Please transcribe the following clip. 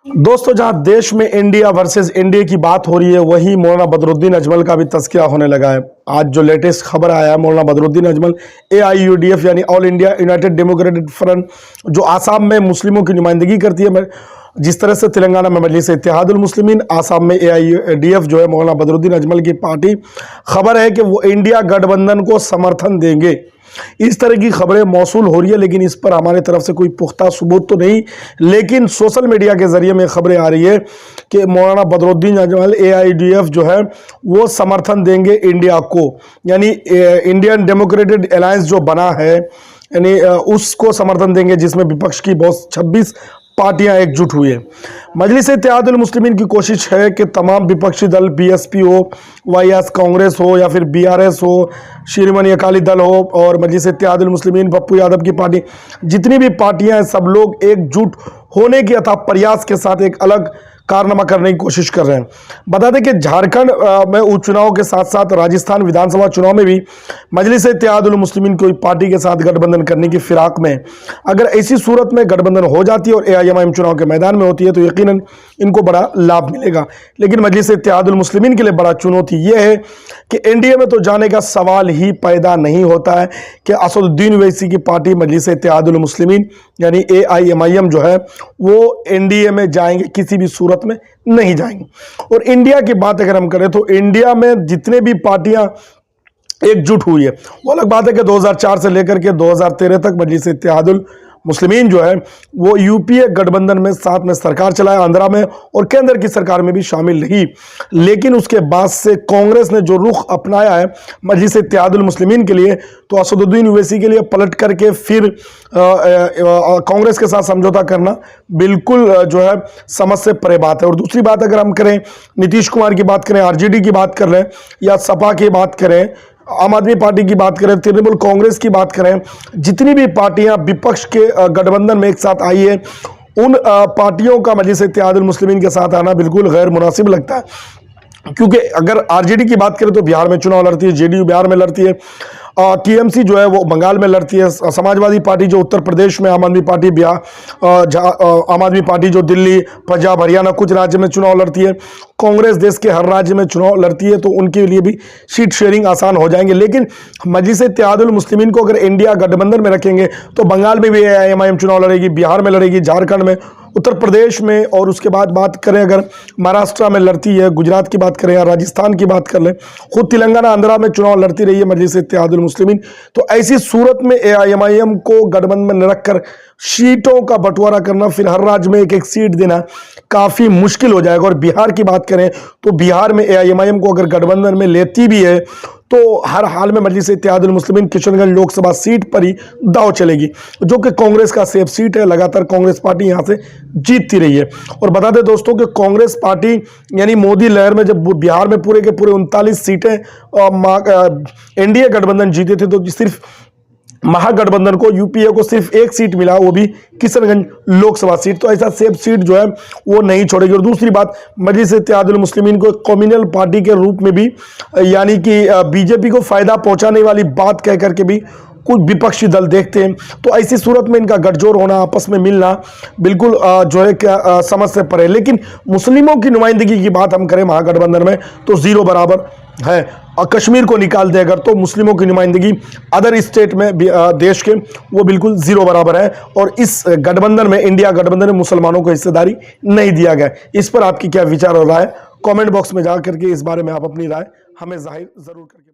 दोस्तों, जहां देश में इंडिया वर्सेस इंडिया की बात हो रही है, वहीं मौलाना बदरुद्दीन अजमल का भी तज़किरा होने लगा है। आज जो लेटेस्ट खबर आया है, मौलाना बदरुद्दीन अजमल AIUDF यानी all India United democratic front, जो आसाम में मुस्लिमों की नुमाइंदगी करती है, जिस तरह से तेलंगाना में मजलिस इत्तेहादुल मुस्लिमीन, आसाम में AIUDF जो है मौलाना बदरुद्दीन अजमल की पार्टी, खबर है कि वो इंडिया गठबंधन को समर्थन देंगे। इस तरह की खबरें मौसूल हो रही है, लेकिन इस पर हमारे तरफ से कोई पुख्ता सबूत तो नहीं, लेकिन सोशल मीडिया के जरिए में खबरें आ रही है कि मौलाना बदरुद्दीन अजमल AIUDF जो है वो समर्थन देंगे इंडिया को, यानी इंडियन डेमोक्रेटिक अलायंस जो बना है, यानी उसको समर्थन देंगे, जिसमें विपक्ष की बहुत 26 पार्टियां एकजुट हुई है। मजलिस इत्तेहादुल मुस्लिमीन की कोशिश है कि तमाम विपक्षी दल, BSP हो, YS कांग्रेस हो, या फिर BRS हो, शिरोमणि अकाली दल हो, और मजलिस इत्तेहादुल मुस्लिमीन, पप्पू यादव की पार्टी, जितनी भी पार्टियां हैं, सब लोग एकजुट होने के अथाह प्रयास के साथ एक अलग कारनामा करने की कोशिश कर रहे हैं। बता दें कि झारखंड में उपचुनाव के साथ साथ राजस्थान विधानसभा चुनाव में भी मजलिस इत्तेहादुल मुस्लिमीन कोई पार्टी के साथ गठबंधन करने की फिराक में। अगर ऐसी सूरत में गठबंधन हो जाती है और AIMIM चुनाव के मैदान में होती है, तो यकीनन इनको बड़ा लाभ मिलेगा। लेकिन मजलिस इत्तेहादुल मुस्लिमीन के लिए बड़ा चुनौती यह है कि NDA में तो जाने का सवाल ही पैदा नहीं होता है कि असदुद्दीन ओवैसी की पार्टी मजलिस इत्तेहादुल मुस्लिमीन यानी AIMIM जो है वो NDA में जाएंगे, किसी भी सूरत में नहीं जाएंगे। और इंडिया की बात अगर हम करें, तो इंडिया में जितने भी पार्टियां एकजुट हुई है, वो अलग बात है कि 2004 से लेकर के 2013 तक मजलिस इत्तेहादुल मुस्लिमीन जो है वो UPA गठबंधन में साथ में सरकार चलाया, आंध्रा में, और केंद्र की सरकार में भी शामिल रही। लेकिन उसके बाद से कांग्रेस ने जो रुख अपनाया है मजलिस इत्तेहादुल मुस्लिमीन के लिए, तो असदुद्दीन ओवैसी के लिए पलट करके फिर कांग्रेस के साथ समझौता करना बिल्कुल जो है समझ से परे बात है। और दूसरी बात अगर हम करें, नीतीश कुमार की बात करें, RJD की बात कर लें, या सपा की बात करें, आम आदमी पार्टी की बात करें, तृणमूल कांग्रेस की बात करें, जितनी भी पार्टियां विपक्ष के गठबंधन में एक साथ आई है, उन पार्टियों का मजलिस इत्तेहादुल मुस्लिमीन के साथ आना बिल्कुल गैर मुनासिब लगता है। क्योंकि अगर RJD की बात करें तो बिहार में चुनाव लड़ती है, JDU बिहार में लड़ती है, TMC जो है वो बंगाल में लड़ती है, समाजवादी पार्टी जो उत्तर प्रदेश में, आम आदमी पार्टी बिहार, आम आदमी पार्टी जो दिल्ली, पंजाब, हरियाणा कुछ राज्य में चुनाव लड़ती है, कांग्रेस देश के हर राज्य में चुनाव लड़ती है, तो उनके लिए भी सीट शेयरिंग आसान हो जाएंगे। लेकिन मजलिस इत्तेहादुल मुस्लिमीन को अगर इंडिया गठबंधन में रखेंगे, तो बंगाल में भी AIMIM चुनाव लड़ेगी, बिहार में लड़ेगी, झारखंड में, उत्तर प्रदेश में, और उसके बाद बात करें अगर महाराष्ट्र में लड़ती है, गुजरात की बात करें, या राजस्थान की बात कर लें, खुद तेलंगाना, आंध्रा में चुनाव लड़ती रही है मजलिस इत्तेहादुल मुस्लिमीन। तो ऐसी सूरत में AIMIM को गठबंधन में रखकर सीटों का बंटवारा करना, फिर हर राज्य में एक एक सीट देना काफ़ी मुश्किल हो जाएगा। और बिहार की बात करें तो बिहार में AIMIM को अगर गठबंधन में लेती भी है, तो हर हाल में मजलिस इत्तेहादुल मुस्लिमीन किशनगंज लोकसभा सीट पर ही दांव चलेगी, जो कि कांग्रेस का सेफ सीट है। लगातार कांग्रेस पार्टी यहां से जीतती रही है। और बता दें दोस्तों कि कांग्रेस पार्टी यानी मोदी लहर में जब बिहार में पूरे के पूरे 39 सीटें NDA गठबंधन जीते थे, तो सिर्फ महागठबंधन को, UPA को सिर्फ एक सीट मिला, वो भी किशनगंज लोकसभा सीट। तो ऐसा सेफ सीट जो है वो नहीं छोड़ेगी। और दूसरी बात, मजलिस इत्तेहादुल मुस्लिमीन को कम्युनल पार्टी के रूप में भी, यानी कि BJP को फायदा पहुंचाने वाली बात कह करके भी कुछ विपक्षी दल देखते हैं। तो ऐसी सूरत में इनका गठजोड़ होना, आपस में मिलना बिल्कुल जो है क्या समझ से परे। लेकिन मुस्लिमों की नुमाइंदगी की बात हम करें महागठबंधन में, तो जीरो बराबर है। और कश्मीर को निकाल दे अगर, तो मुस्लिमों की नुमाइंदगी अदर स्टेट में देश के वो बिल्कुल जीरो बराबर है। और इस गठबंधन में, इंडिया गठबंधन में मुसलमानों को हिस्सेदारी नहीं दिया गया। इस पर आपकी क्या विचार हो रहा है? कमेंट बॉक्स में जा करके इस बारे में आप अपनी राय हमें जाहिर जरूर करके